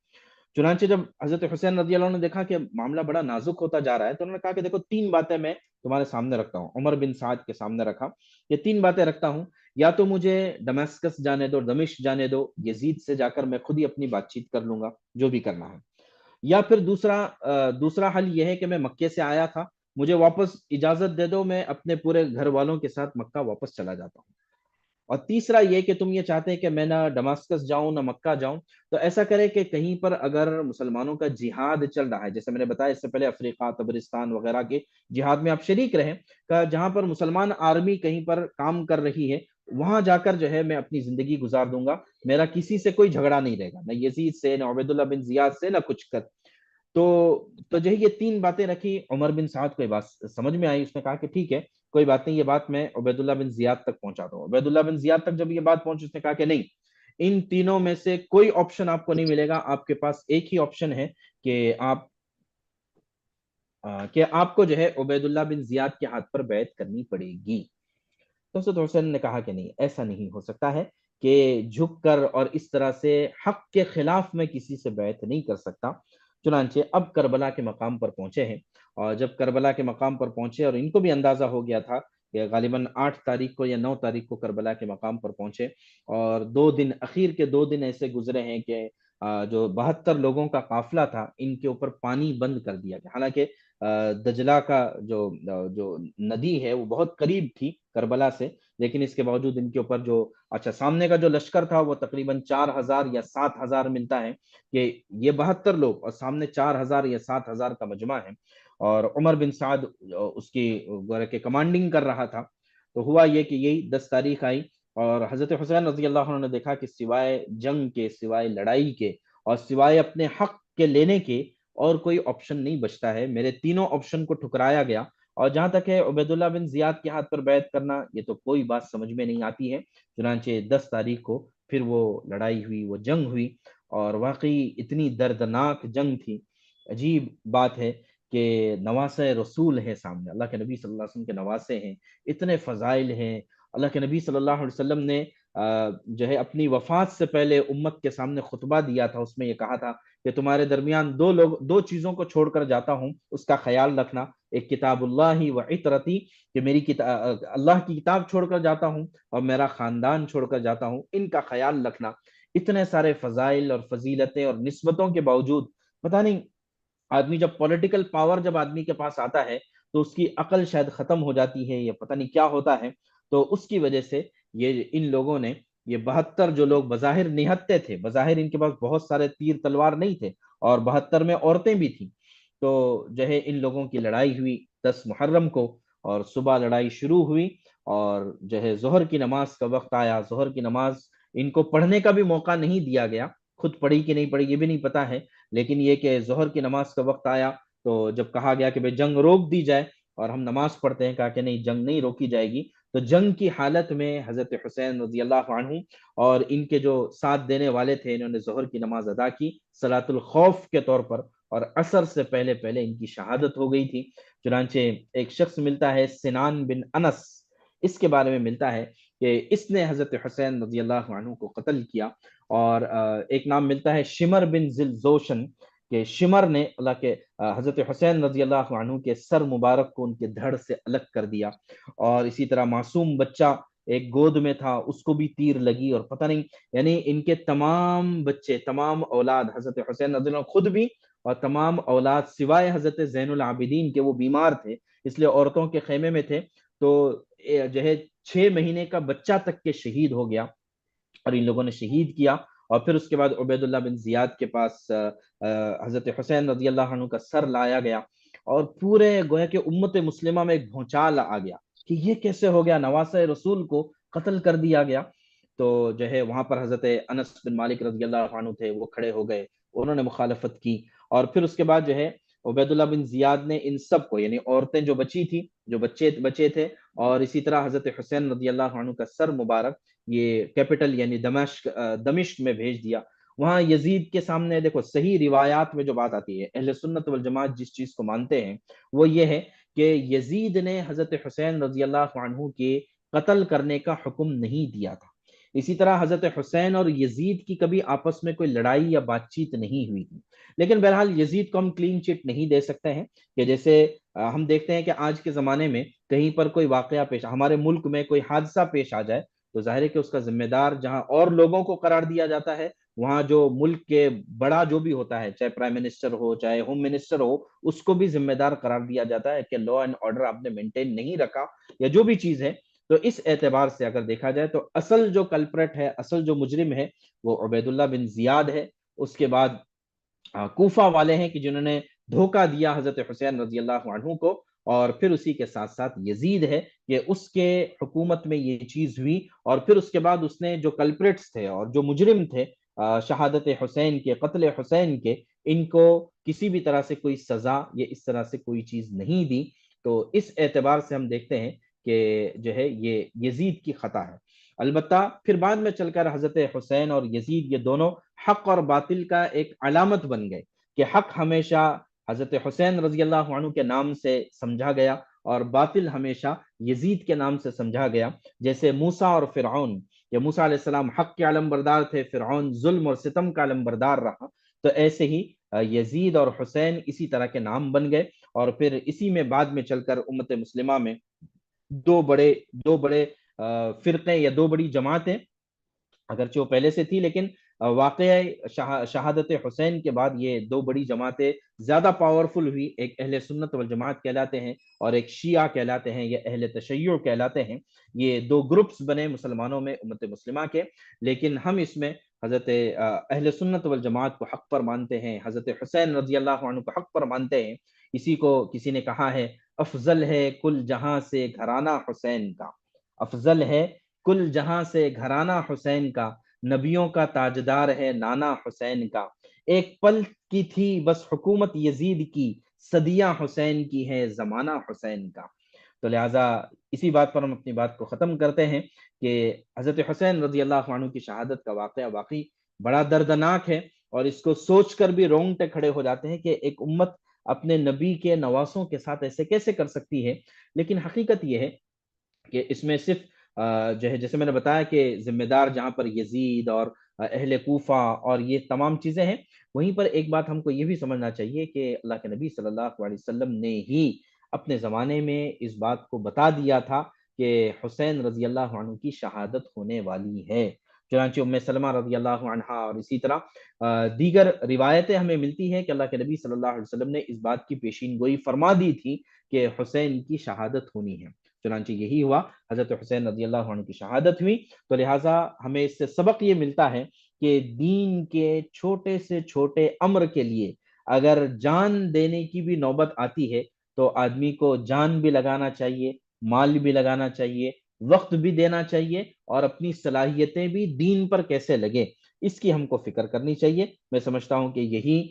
چنانچہ جب حضرت حسین رضی اللہ عنہ نے دیکھا کہ معاملہ بڑا نازک ہوتا جا رہا ہے، تو انہوں نے کہا کہ دیکھو 3 باتیں میں تمہارے سامنے رکھتا ہوں، عمر بن سعد کے سامنے رکھا، یہ 3 باتیں رکھتا ہوں، یا تو مجھے دمشق جانے دو، دمشق جانے دو، یزید سے جا کر میں خود ہی اپنی بات چیت کر لوں گا جو بھی کرنا ہے، یا پھر دوسرا حل یہ ہے کہ میں مکے سے آیا تھا، مجھے واپس اجازت دے دو، میں اپنے پورے گھر والوں کے ساتھ مکہ واپس چلا جاتا ہوں، اور تیسرا یہ کہ تم یہ چاہتے ہیں کہ میں نہ ڈماسکس جاؤں نہ مکہ جاؤں، تو ایسا کرے کہ کہیں پر اگر مسلمانوں کا جہاد چل رہا ہے، جیسے میں نے بتایا اس سے پہلے افریقہ، تبرستان وغیرہ کے جہاد میں آپ شریک رہیں، کہ جہاں پر مسلمان آرمی کہیں پر کام کر رہی ہے، وہاں جا کر جو ہے میں اپنی زندگی گزار دوں گا، میرا کسی سے کوئی جھگڑا نہیں رہے گا، نہ یزید سے، نہ عبید اللہ بن زیاد سے، نہ کچھ کر۔ تو جو ہے یہ 3 باتیں رکھی، عمر بن سعد کو یہ بات سمجھ میں آئی، اس نے کہا کہ ٹھیک ہے، کوئی بات نہیں، یہ بات میں عبید اللہ بن زیاد تک پہنچاتا ہوں۔ عبید اللہ بن زیاد تک جب یہ بات پہنچی، اس نے کہا کہ نہیں، ان تینوں میں سے کوئی آپشن آپ کو نہیں ملے گا، آپ کے پاس ایک ہی آپشن ہے کہ آپ کہ آپ کو جو ہے عبید اللہ بن زیاد کے ہاتھ پر بیعت کرنی پڑے گی۔ تو حضرت حسین نے کہا کہ نہیں، ایسا نہیں ہو سکتا ہے کہ جھک کر اور اس طرح سے حق کے خلاف میں کسی سے بیعت نہیں کر سکتا۔ چنانچہ اب کربلا کے مقام پر پہنچے ہیں، اور جب کربلا کے مقام پر پہنچے اور ان کو بھی اندازہ ہو گیا تھا کہ غالباً 8 تاریخ کو یا 9 تاریخ کو کربلا کے مقام پر پہنچے، اور 2 دن اخیر کے 2 دن ایسے گزرے ہیں کہ جو 72 لوگوں کا قافلہ تھا ان کے اوپر پانی بند کر دیا گیا، حالانکہ دجلہ کا جو ندی ہے وہ بہت قریب تھی کربلا سے، لیکن اس کے باوجود ان کے اوپر جو اچھا سامنے کا جو لشکر تھا وہ تقریباً 4,000 یا 7,000 ملتا ہے کہ یہ 72 لوگ اور سامنے 4,000 یا 7,000 کا مجمع ہے، اور عمر بن سعد اس کی گویا کہ کمانڈنگ کر رہا تھا۔ تو ہوا یہ کہ یہی 10 تاریخ آئی، اور حضرت حسین رضی اللہ عنہ نے دیکھا کہ سوائے جنگ کے، سوائے لڑائی کے، اور سوائے اپنے حق کے لینے کے اور کوئی آپشن نہیں بچتا ہے، میرے تینوں آپشن کو ٹھکرایا گیا، اور جہاں تک ہے عبید اللہ بن زیاد کے ہاتھ پر بیعت کرنا، یہ تو کوئی بات سمجھ میں نہیں آتی ہے۔ چنانچہ 10 تاریخ کو پھر وہ لڑائی ہوئی، وہ جنگ ہوئی، اور واقعی اتنی دردناک جنگ تھی۔ عجیب بات ہے کہ نواسے رسول ہے سامنے، اللہ کے نبی صلی اللہ علیہ وسلم کے نواسے ہیں، اتنے فضائل ہیں۔ اللہ کے نبی صلی اللہ علیہ وسلم نے جو ہے اپنی وفات سے پہلے امت کے سامنے خطبہ دیا تھا، اس میں یہ کہا تھا کہ تمہارے درمیان 2 چیزوں کو چھوڑ کر جاتا ہوں، اس کا خیال رکھنا، ایک کتاب اللہ و عطرتی، کہ میری اللہ کی کتاب چھوڑ کر جاتا ہوں، اور میرا خاندان چھوڑ کر جاتا ہوں، ان کا خیال رکھنا۔ اتنے سارے فضائل اور فضیلتیں اور نسبتوں کے باوجود پتہ نہیں، آدمی جب پولیٹیکل پاور جب آدمی کے پاس آتا ہے تو اس کی عقل شاید ختم ہو جاتی ہے، یا پتہ نہیں کیا ہوتا ہے، تو اس کی وجہ سے یہ ان لوگوں نے، یہ 72 جو لوگ بظاہر نہتے تھے، بظاہر ان کے پاس بہت سارے تیر تلوار نہیں تھے، اور 72 میں عورتیں بھی تھیں، تو جو ہے ان لوگوں کی لڑائی ہوئی 10 محرم کو، اور صبح لڑائی شروع ہوئی، اور جو ہے ظہر کی نماز کا وقت آیا، ظہر کی نماز ان کو پڑھنے کا بھی موقع نہیں دیا گیا، خود پڑھی کہ نہیں پڑھی یہ بھی نہیں پتا ہے، لیکن یہ کہ ظہر کی نماز کا وقت آیا تو جب کہا گیا کہ بھئی جنگ روک دی جائے اور ہم نماز پڑھتے ہیں، کہا کہ نہیں، جنگ نہیں روکی جائے گی۔ تو جنگ کی حالت میں حضرت حسین رضی اللہ عنہ اور ان کے جو ساتھ دینے والے تھے، انہوں نے ظہر کی نماز ادا کی صلاۃ الخوف کے طور پر، اور عصر سے پہلے پہلے ان کی شہادت ہو گئی تھی۔ چنانچہ ایک شخص ملتا ہے سنان بن انس، اس کے بارے میں ملتا ہے کہ اس نے حضرت حسین رضی اللہ عنہ کو قتل کیا، اور ایک نام ملتا ہے شمر بن ذلزوشن، کہ شمر نے اللہ کے حضرت حسین رضی اللہ عنہ کے سر مبارک کو ان کے دھڑ سے الگ کر دیا، اور اسی طرح معصوم بچہ ایک گود میں تھا، اس کو بھی تیر لگی، اور پتہ نہیں، یعنی ان کے تمام بچے، تمام اولاد، حضرت حسین رضی اللہ عنہ خود بھی، اور تمام اولاد سوائے حضرت زین العابدین کے، وہ بیمار تھے اس لیے عورتوں کے خیمے میں تھے، تو جو ہے 6 مہینے کا بچہ تک کے شہید ہو گیا، اور ان لوگوں نے شہید کیا۔ اور پھر اس کے بعد عبید اللہ بن زیاد کے پاس حضرت حسین رضی اللہ عنہ کا سر لایا گیا، اور پورے گویا کہ امت مسلمہ میں ایک بھونچال آ گیا کہ یہ کیسے ہو گیا، نواسہ رسول کو قتل کر دیا گیا۔ تو جو ہے وہاں پر حضرت انس بن مالک رضی اللہ عنہ تھے، وہ کھڑے ہو گئے، انہوں نے مخالفت کی، اور پھر اس کے بعد جو ہے عبید اللہ بن زیاد نے ان سب کو، یعنی عورتیں جو بچی تھی، جو بچے بچے تھے، اور اسی طرح حضرت حسین رضی اللہ عنہ کا سر مبارک، یہ کیپٹل یعنی دمشق میں بھیج دیا۔ وہاں یزید کے سامنے دیکھو، صحیح روایات میں جو بات آتی ہے، اہل سنت والجماعت جس چیز کو مانتے ہیں وہ یہ ہے کہ یزید نے حضرت حسین رضی اللہ عنہ کے قتل کرنے کا حکم نہیں دیا تھا۔ اسی طرح حضرت حسین اور یزید کی کبھی آپس میں کوئی لڑائی یا بات چیت نہیں ہوئی تھی، لیکن بہرحال یزید کو ہم کلین چٹ نہیں دے سکتے ہیں، کہ جیسے ہم دیکھتے ہیں کہ آج کے زمانے میں کہیں پر کوئی واقعہ پیش، ہمارے ملک میں کوئی حادثہ پیش آ جائے، تو ظاہر ہے کہ اس کا ذمہ دار جہاں اور لوگوں کو قرار دیا جاتا ہے، وہاں جو ملک کے بڑا جو بھی ہوتا ہے، چاہے پرائم منسٹر ہو، چاہے ہوم منسٹر ہو، اس کو بھی ذمہ دار قرار دیا جاتا ہے کہ لا اینڈ آرڈر آپ نے مینٹین نہیں رکھا، یا جو بھی چیز ہے۔ تو اس اعتبار سے اگر دیکھا جائے تو اصل جو کلپریٹ ہے، اصل جو مجرم ہے، وہ عبید اللہ بن زیاد ہے۔ اس کے بعد کوفہ والے ہیں کہ جنہوں نے دھوکہ دیا حضرت حسین رضی اللہ عنہ کو، اور پھر اسی کے ساتھ ساتھ یزید ہے کہ اس کے حکومت میں یہ چیز ہوئی، اور پھر اس کے بعد اس نے جو کلپریٹس تھے اور جو مجرم تھے شہادت حسین کے، قتل حسین کے، ان کو کسی بھی طرح سے کوئی سزا یا اس طرح سے کوئی چیز نہیں دی۔ تو اس اعتبار سے ہم دیکھتے ہیں کہ جو ہے یہ یزید کی خطا ہے۔ البتہ پھر بعد میں چل کر حضرت حسین اور یزید یہ دونوں حق اور باطل کا ایک علامت بن گئے، کہ حق ہمیشہ حضرت حسین رضی اللہ عنہ کے نام سے سمجھا گیا اور باطل ہمیشہ یزید کے نام سے سمجھا گیا. جیسے موسیٰ اور فرعون، یا موسیٰ علیہ السلام حق کے علم بردار تھے، فرعون ظلم اور ستم کا علم بردار رہا، تو ایسے ہی یزید اور حسین اسی طرح کے نام بن گئے. اور پھر اسی میں بعد میں چل کر امت مسلمہ میں دو بڑے فرقے یا دو بڑی جماعتیں، اگرچہ وہ پہلے سے تھی، لیکن واقعہ شہادت حسین کے بعد یہ دو بڑی جماعتیں زیادہ پاورفل ہوئی. ایک اہل سنت والجماعت کہلاتے ہیں اور ایک شیعہ کہلاتے ہیں یا اہل تشیع کہلاتے ہیں. یہ دو گروپس بنے مسلمانوں میں امت مسلمہ کے، لیکن ہم اس میں حضرت اہل سنت والجماعت کو حق پر مانتے ہیں، حضرت حسین رضی اللہ عنہ کو حق پر مانتے ہیں. اسی کو کسی نے کہا ہے افضل ہے کل جہاں سے گھرانہ حسین کا، افضل ہے کل جہاں سے گھرانہ حسین کا، نبیوں کا تاجدار ہے نانا حسین کا. ایک پل کی تھی بس حکومت یزید کی، صدیاں حسین کی ہے زمانہ حسین کا. تو لہٰذا اسی بات پر ہم اپنی بات کو ختم کرتے ہیں کہ حضرت حسین رضی اللہ عنہ کی شہادت کا واقعہ واقعی بڑا دردناک ہے، اور اس کو سوچ کر بھی رونگٹے کھڑے ہو جاتے ہیں کہ ایک امت اپنے نبی کے نواسوں کے ساتھ ایسے کیسے کر سکتی ہے. لیکن حقیقت یہ ہے کہ اس میں صرف جو ہے، جیسے میں نے بتایا کہ ذمہ دار جہاں پر یزید اور اہل کوفہ اور یہ تمام چیزیں ہیں، وہیں پر ایک بات ہم کو یہ بھی سمجھنا چاہیے کہ اللہ کے نبی صلی اللہ علیہ وسلم نے ہی اپنے زمانے میں اس بات کو بتا دیا تھا کہ حسین رضی اللہ عنہ کی شہادت ہونے والی ہے. چنانچہ ام سلمہ رضی اللہ عنہا اور اسی طرح دیگر روایتیں ہمیں ملتی ہیں کہ اللہ کے نبی صلی اللہ علیہ وسلم نے اس بات کی پیشین گوئی فرما دی تھی کہ حسین کی شہادت ہونی ہے. چنانچہ یہی ہوا، حضرت حسین رضی اللہ عنہ کی شہادت ہوئی. تو لہٰذا ہمیں اس سے سبق یہ ملتا ہے کہ دین کے چھوٹے سے چھوٹے امر کے لیے اگر جان دینے کی بھی نوبت آتی ہے تو آدمی کو جان بھی لگانا چاہیے، مال بھی لگانا چاہیے، وقت بھی دینا چاہیے، اور اپنی صلاحیتیں بھی دین پر کیسے لگے اس کی ہم کو فکر کرنی چاہیے. میں سمجھتا ہوں کہ یہی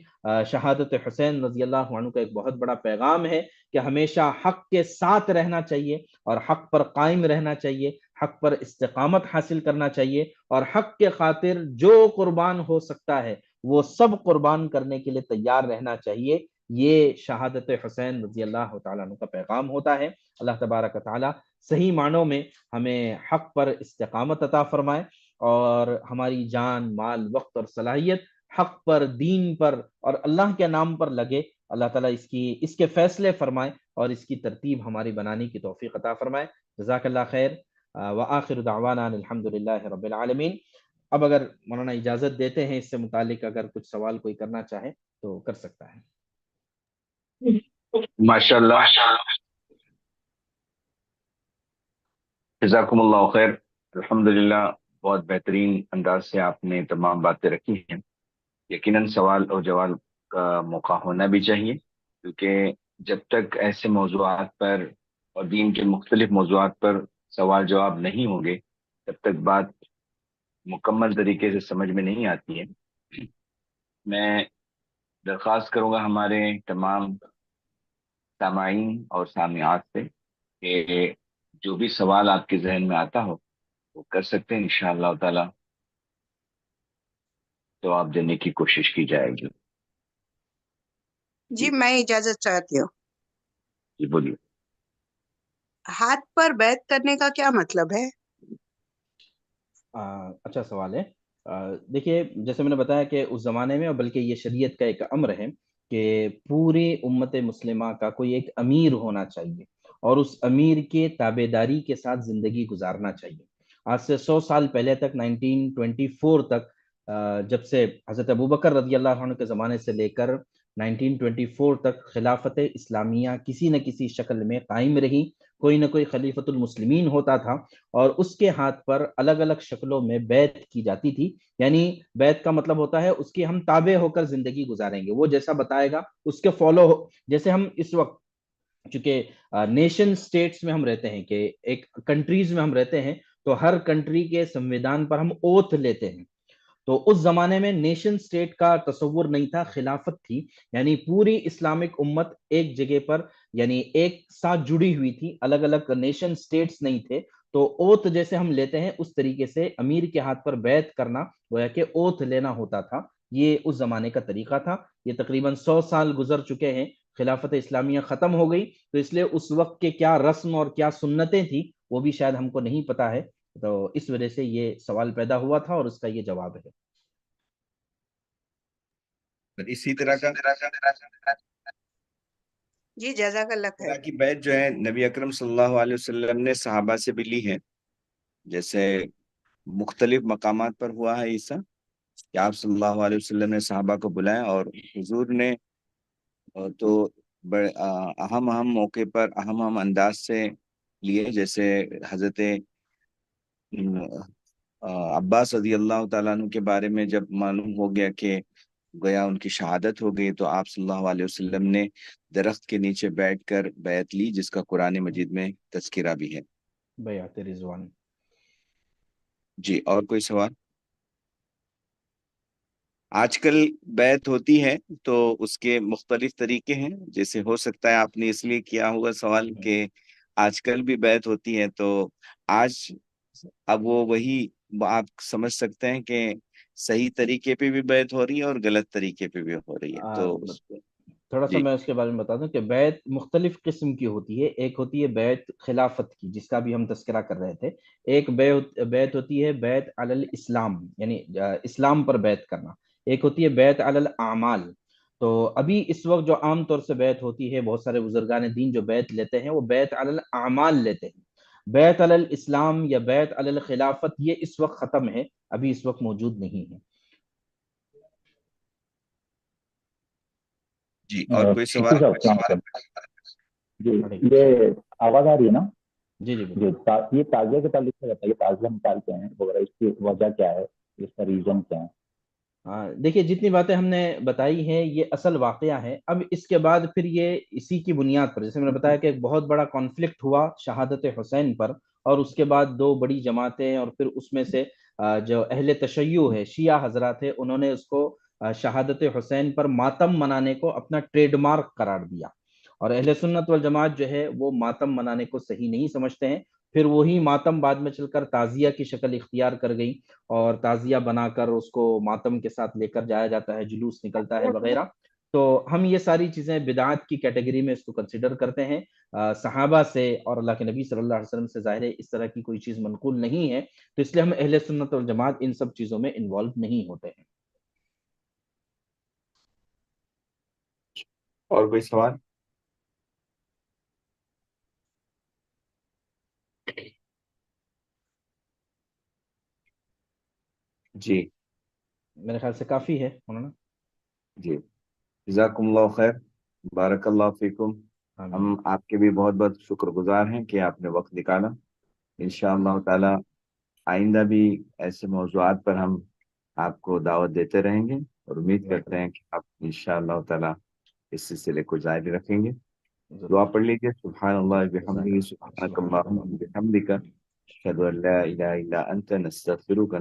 شہادت حسین رضی اللہ عنہ کا ایک بہت بڑا پیغام ہے کہ ہمیشہ حق کے ساتھ رہنا چاہیے اور حق پر قائم رہنا چاہیے، حق پر استقامت حاصل کرنا چاہیے، اور حق کے خاطر جو قربان ہو سکتا ہے وہ سب قربان کرنے کے لیے تیار رہنا چاہیے. یہ شہادت حسین رضی اللہ تعالیٰ عنہ کا پیغام ہوتا ہے. اللہ تبارک تعالیٰ صحیح معنوں میں ہمیں حق پر استقامت عطا فرمائے، اور ہماری جان، مال، وقت اور صلاحیت حق پر، دین پر اور اللہ کے نام پر لگے. اللہ تعالیٰ اس کے فیصلے فرمائے اور اس کی ترتیب ہماری بنانے کی توفیق عطا فرمائے. جزاک اللہ خیر. وآخر دعوانا الحمد للہ رب العالمین. اب اگر مولانا اجازت دیتے ہیں اس سے متعلق اگر کچھ سوال کوئی کرنا چاہے تو کر سکتا ہے. ماشاء اللہ، جزاکم اللہ خیر. الحمدللہ، بہت بہترین انداز سے آپ نے تمام باتیں رکھی ہیں. یقیناً سوال اور جواب کا موقع ہونا بھی چاہیے، کیونکہ جب تک ایسے موضوعات پر اور دین کے مختلف موضوعات پر سوال جواب نہیں ہوں گے تب تک بات مکمل طریقے سے سمجھ میں نہیں آتی ہے. میں درخواست کروں گا ہمارے تمام سامعین اور سامعات سے کہ جو بھی سوال آپ کے ذہن میں آتا ہو وہ کر سکتے ہیں. انشاءاللہ تعالی جواب دینے کی کوشش کی جائے گی. جی میں اجازت چاہتی ہوں. جی بولیے. ہاتھ پر بیعت کرنے کا کیا مطلب ہے؟ اچھا سوال ہے. دیکھیے، جیسے میں نے بتایا کہ اس زمانے میں، بلکہ یہ شریعت کا ایک امر ہے کہ پوری امت مسلمہ کا کوئی ایک امیر ہونا چاہیے اور اس امیر کے تابع داری کے ساتھ زندگی گزارنا چاہیے. آج سے 100 سال پہلے تک، 1924 تک، جب سے حضرت ابوبکر رضی اللہ عنہ کے زمانے سے لے کر 1924 تک خلافت اسلامیہ کسی نہ کسی شکل میں قائم رہی. کوئی نہ کوئی خلیفۃ المسلمین ہوتا تھا اور اس کے ہاتھ پر الگ الگ شکلوں میں بیعت کی جاتی تھی. یعنی بیعت کا مطلب ہوتا ہے اس کے ہم تابع ہو کر زندگی گزاریں گے، وہ جیسا بتائے گا اس کے فالو ہو. جیسے ہم اس وقت چونکہ نیشن سٹیٹس میں ہم رہتے ہیں، کہ ایک کنٹریز میں ہم رہتے ہیں، تو ہر کنٹری کے سنویدھان پر ہم اوتھ لیتے ہیں. تو اس زمانے میں نیشن سٹیٹ کا تصور نہیں تھا، خلافت تھی. یعنی پوری اسلامک امت ایک جگہ پر، یعنی ایک ساتھ جڑی ہوئی تھی، الگ الگ نیشن سٹیٹس نہیں تھے. تو اوتھ جیسے ہم لیتے ہیں اس طریقے سے امیر کے ہاتھ پر بیعت کرنا گویا کہ اوتھ لینا ہوتا تھا. یہ اس زمانے کا طریقہ تھا. یہ تقریباً 100 سال گزر چکے ہیں, خلافت اسلامیہ ختم ہو گئی, تو اس لیے اس وقت کے کیا رسم اور کیا سنتیں تھیں وہ بھی شاید ہم کو نہیں پتا ہے, تو اس وجہ سے یہ سوال پیدا ہوا تھا اور اس کا یہ جواب ہے. اسی طرح کا جی جزاک اللہ خیر. کی بیعت جو ہے نبی اکرم صلی اللہ علیہ وسلم نے صحابہ سے بھی لی ہے. جیسے مختلف مقامات پر ہوا ہے ایسا کہ آپ صلی اللہ علیہ وسلم نے صحابہ کو بلایا اور حضور نے تو بڑے اہم موقع پر اہم انداز سے لیے. جیسے حضرت عباس رضی اللہ تعالیٰ عنہ کے بارے میں جب معلوم ہو گیا کہ گویا ان کی شہادت ہو گئی, تو آپ صلی اللہ علیہ وسلم نے درخت کے نیچے بیٹھ کر بیعت لی, جس کا قرآن مجید میں تذکرہ بھی ہے. بیعت رضوان. جی, اور کوئی سوال؟ آج کل بیعت ہوتی ہے تو اس کے مختلف طریقے ہیں. جیسے ہو سکتا ہے آپ نے اس لیے کیا ہوگا سوال کہ آج کل بھی بیعت ہوتی ہے, تو آج اب وہی آپ سمجھ سکتے ہیں کہ صحیح طریقے پہ بھی بیعت ہو رہی ہے اور غلط طریقے پہ بھی ہو رہی ہے. تو تھوڑا سا جی میں اس کے بارے میں بتا دوں کہ بیعت مختلف قسم کی ہوتی ہے. ایک ہوتی ہے بیعت خلافت کی, جس کا بھی ہم تذکرہ کر رہے تھے. ایک بیعت ہوتی ہے بیعت علی الاسلام, یعنی اسلام پر بیعت کرنا. ایک ہوتی ہے بیعت علی الاعمال. تو ابھی اس وقت جو عام طور سے بیعت ہوتی ہے, بہت سارے بزرگان دین جو بیعت لیتے ہیں وہ بیعت علی الاعمال لیتے ہیں. بیعت علی الاسلام یا بیعت علی الخلافت یہ اس وقت ختم ہے, ابھی اس وقت موجود نہیں ہے. جی, اور کوئی سوال؟ جی یہ آواز آ رہی ہے نا؟ جی جی جی, یہ تعزیہ کے تعلق سے بتائیے, تعزیہ نکالتے ہیں وغیرہ, اس کی وجہ کیا ہے, اس کا ریزن کیا ہے؟ دیکھیے جتنی باتیں ہم نے بتائی ہیں یہ اصل واقعہ ہے. اب اس کے بعد پھر یہ اسی کی بنیاد پر, جیسے میں نے بتایا کہ ایک بہت بڑا کانفلکٹ ہوا شہادت حسین پر, اور اس کے بعد دو بڑی جماعتیں, اور پھر اس میں سے جو اہل تشیع ہے, شیعہ حضرات ہے, انہوں نے اس کو شہادت حسین پر ماتم منانے کو اپنا ٹریڈ مارک قرار دیا. اور اہل سنت والجماعت جو ہے وہ ماتم منانے کو صحیح نہیں سمجھتے ہیں. پھر وہی ماتم بعد میں چل کر تعزیہ کی شکل اختیار کر گئی, اور تعزیہ بنا کر اس کو ماتم کے ساتھ لے کر جایا جاتا ہے, جلوس نکلتا ہے وغیرہ. تو ہم یہ ساری چیزیں بدعات کی کیٹیگری میں اس کو کنسیڈر کرتے ہیں. صحابہ سے اور اللہ کے نبی صلی اللہ علیہ وسلم سے ظاہر ہے اس طرح کی کوئی چیز منقول نہیں ہے, تو اس لیے ہم اہل سنت والجماعت ان سب چیزوں میں انوالو نہیں ہوتے ہیں. اور کوئی سوال؟ جی میرے خیال سے کافی ہے مولانا. جی, جزاکم اللہ خیر, بارک اللہ فیکم. ہم آپ کے بھی بہت بہت شکر گزار ہیں کہ آپ نے وقت نکالا. انشاءاللہ تعالی آئندہ بھی ایسے موضوعات پر ہم آپ کو دعوت دیتے رہیں گے, اور امید کرتے ہیں کہ آپ انشاءاللہ تعالی اس سلسلے کو جاری رکھیں گے. دعا پڑھ لیجیے. سبحان اللہ بحمدہ, سبحانک اللہم وبحمدک, اشہد ان لا الہ الا انت, نستغفرک.